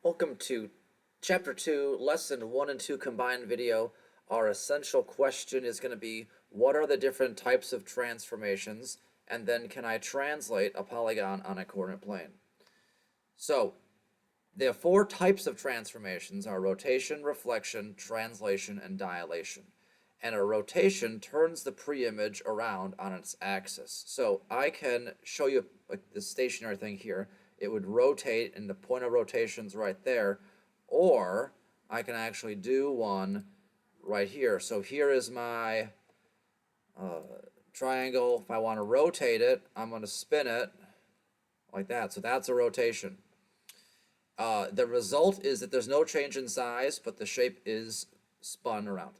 Welcome to Chapter 2, Lesson 1 and 2 combined video. Our essential question is going to be, what are the different types of transformations? And then can I translate a polygon on a coordinate plane? So, the four types of transformations are rotation, reflection, translation, and dilation. And a rotation turns the pre-image around on its axis. So I can show you like the stationary thing here. It would rotate, and the point of rotation's right there. Or I can actually do one right here. So here is my triangle. If I want to rotate it, I'm going to spin it like that. So that's a rotation. The result is that there's no change in size, but the shape is spun around.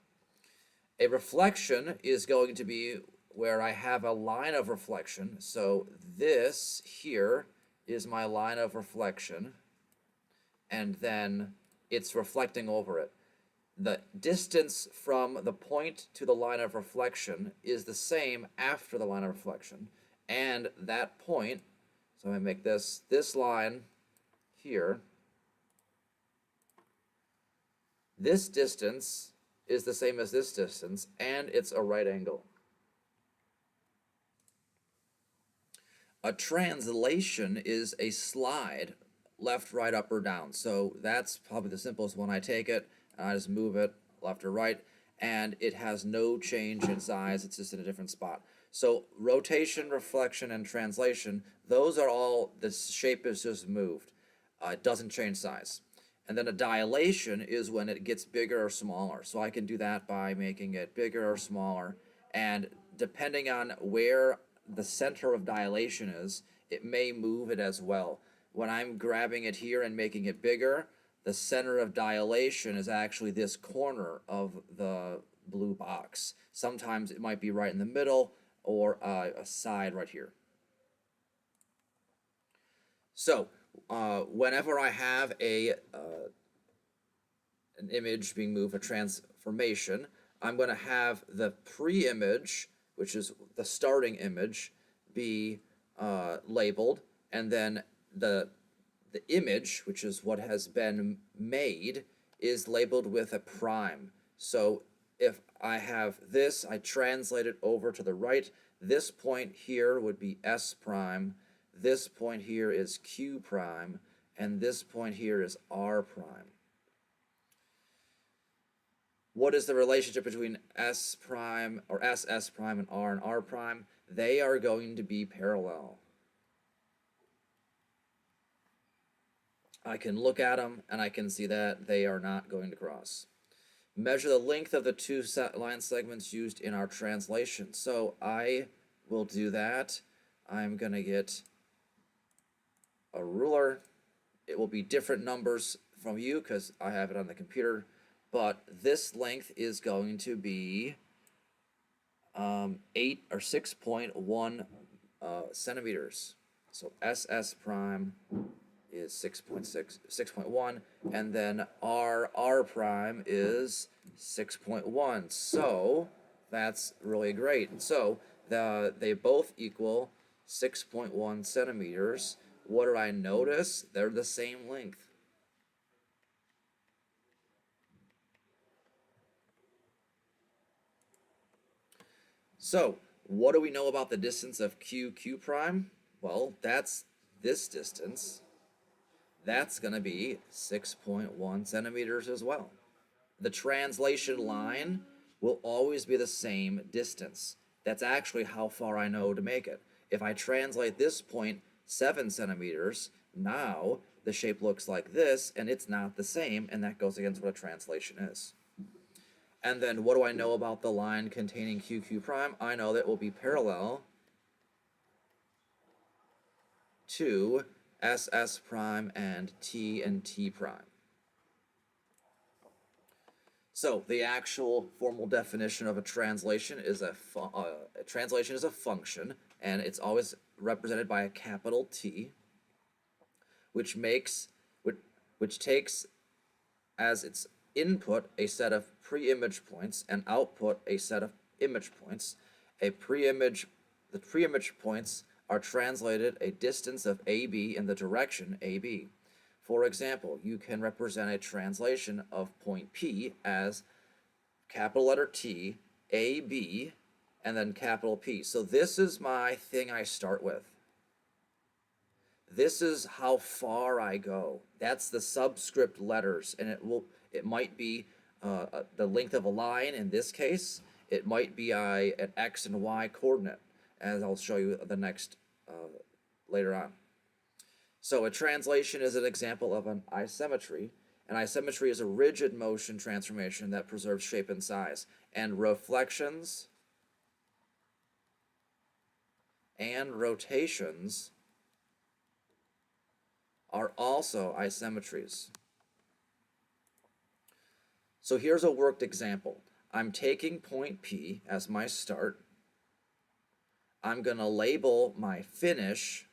A reflection is going to be where I have a line of reflection. So this here is my line of reflection, and then it's reflecting over it. The distance from the point to the line of reflection is the same after the line of reflection. And that point, so I'm going to make this line here, this distance is the same as this distance, and it's a right angle. A translation is a slide, left, right, up, or down. So that's probably the simplest one. I take it, and I just move it left or right, and it has no change in size. It's just in a different spot. So rotation, reflection, and translation, those are all, the shape is just moved. It doesn't change size. And then a dilation is when it gets bigger or smaller. So I can do that by making it bigger or smaller. And depending on where the center of dilation is, it may move it as well. When I'm grabbing it here and making it bigger, the center of dilation is actually this corner of the blue box. Sometimes it might be right in the middle or a side right here. So whenever I have an image being moved, a transformation, I'm going to have the pre-image, which is the starting image, be labeled, and then the image, which is what has been made, is labeled with a prime. So if I have this, I translate it over to the right. This point here would be S prime. This point here is Q prime, and this point here is R prime. What is the relationship between S prime, or SS prime, and R prime? They are going to be parallel. I can look at them, and I can see that they are not going to cross. Measure the length of the two line segments used in our translation. So I will do that. I'm going to get a ruler. It will be different numbers from you because I have it on the computer, but this length is going to be 8 or 6.1 centimeters. So SS prime is 6.1, and then R prime is 6.1. So that's really great. So they both equal 6.1 centimeters. What did I notice? They're the same length. So what do we know about the distance of Q prime? Well, that's this distance. That's going to be 6.1 centimeters as well. The translation line will always be the same distance. That's actually how far I know to make it. If I translate this point 7 centimeters, now the shape looks like this, and it's not the same, and that goes against what a translation is. And then what do I know about the line containing QQ prime? I know that it will be parallel to SS prime and T prime. So the actual formal definition of a translation is a translation is a function, and it's always represented by a capital T, which takes as its input a set of pre-image points and output a set of image points. The pre-image points are translated a distance of AB in the direction AB. For example, you can represent a translation of point P as capital letter T, A, B, and then capital P. So this is my thing I start with. This is how far I go. That's the subscript letters, and it might be the length of a line in this case. It might be an X and Y coordinate, as I'll show you the next later on. So a translation is an example of an isometry. An isometry is a rigid motion transformation that preserves shape and size. And reflections and rotations are also isometries. So here's a worked example. I'm taking point P as my start. I'm going to label my finish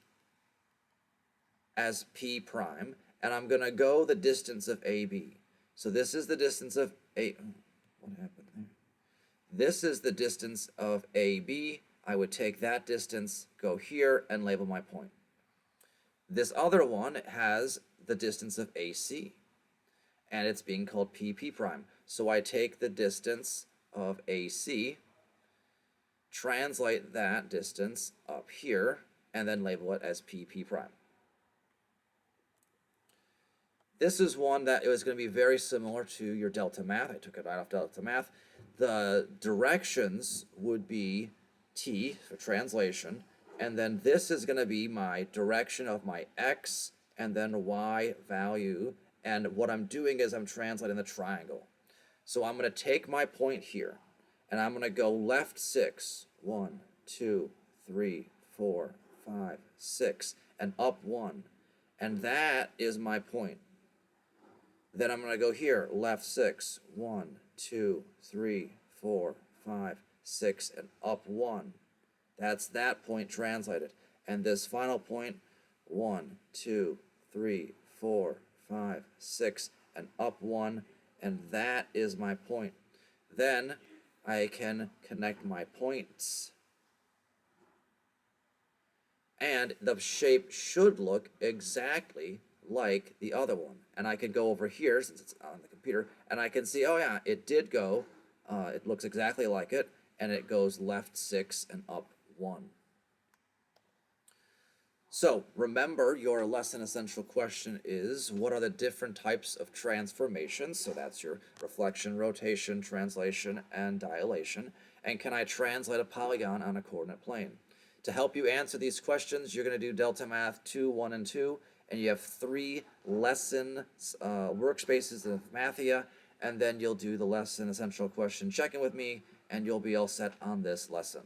as P prime, and I'm going to go the distance of AB. So this is the distance of A. What happened there? This is the distance of AB. I would take that distance, go here, and label my point. This other one has the distance of AC, and it's being called PP prime. So I take the distance of AC, translate that distance up here, and then label it as PP prime. This is one that it was going to be very similar to your Delta Math. I took it right off Delta Math. The directions would be T for translation, and then this is going to be my direction of my X and then Y value, and what I'm doing is I'm translating the triangle. So I'm going to take my point here, and I'm going to go left 6, 1, 2, 3, 4, 5, 6, and up 1, and that is my point. Then I'm going to go here, left 6, 1, 2, 3, 4, 5, 6, and up 1. That's that point translated. And this final point, 1, 2, 3, 4, 5, 6, and up 1, and that is my point. Then I can connect my points. And the shape should look exactly like the other one. And I can go over here, since it's on the computer, and I can see, oh yeah, it did go, it looks exactly like it, and it goes left 6 and up 1. So remember, your lesson essential question is, what are the different types of transformations? So that's your reflection, rotation, translation, and dilation. And can I translate a polygon on a coordinate plane? To help you answer these questions, you're going to do Delta Math 2, 1, and 2, and you have 3 lesson workspaces of Mathia, and then you'll do the lesson essential question check-in with me, and you'll be all set on this lesson.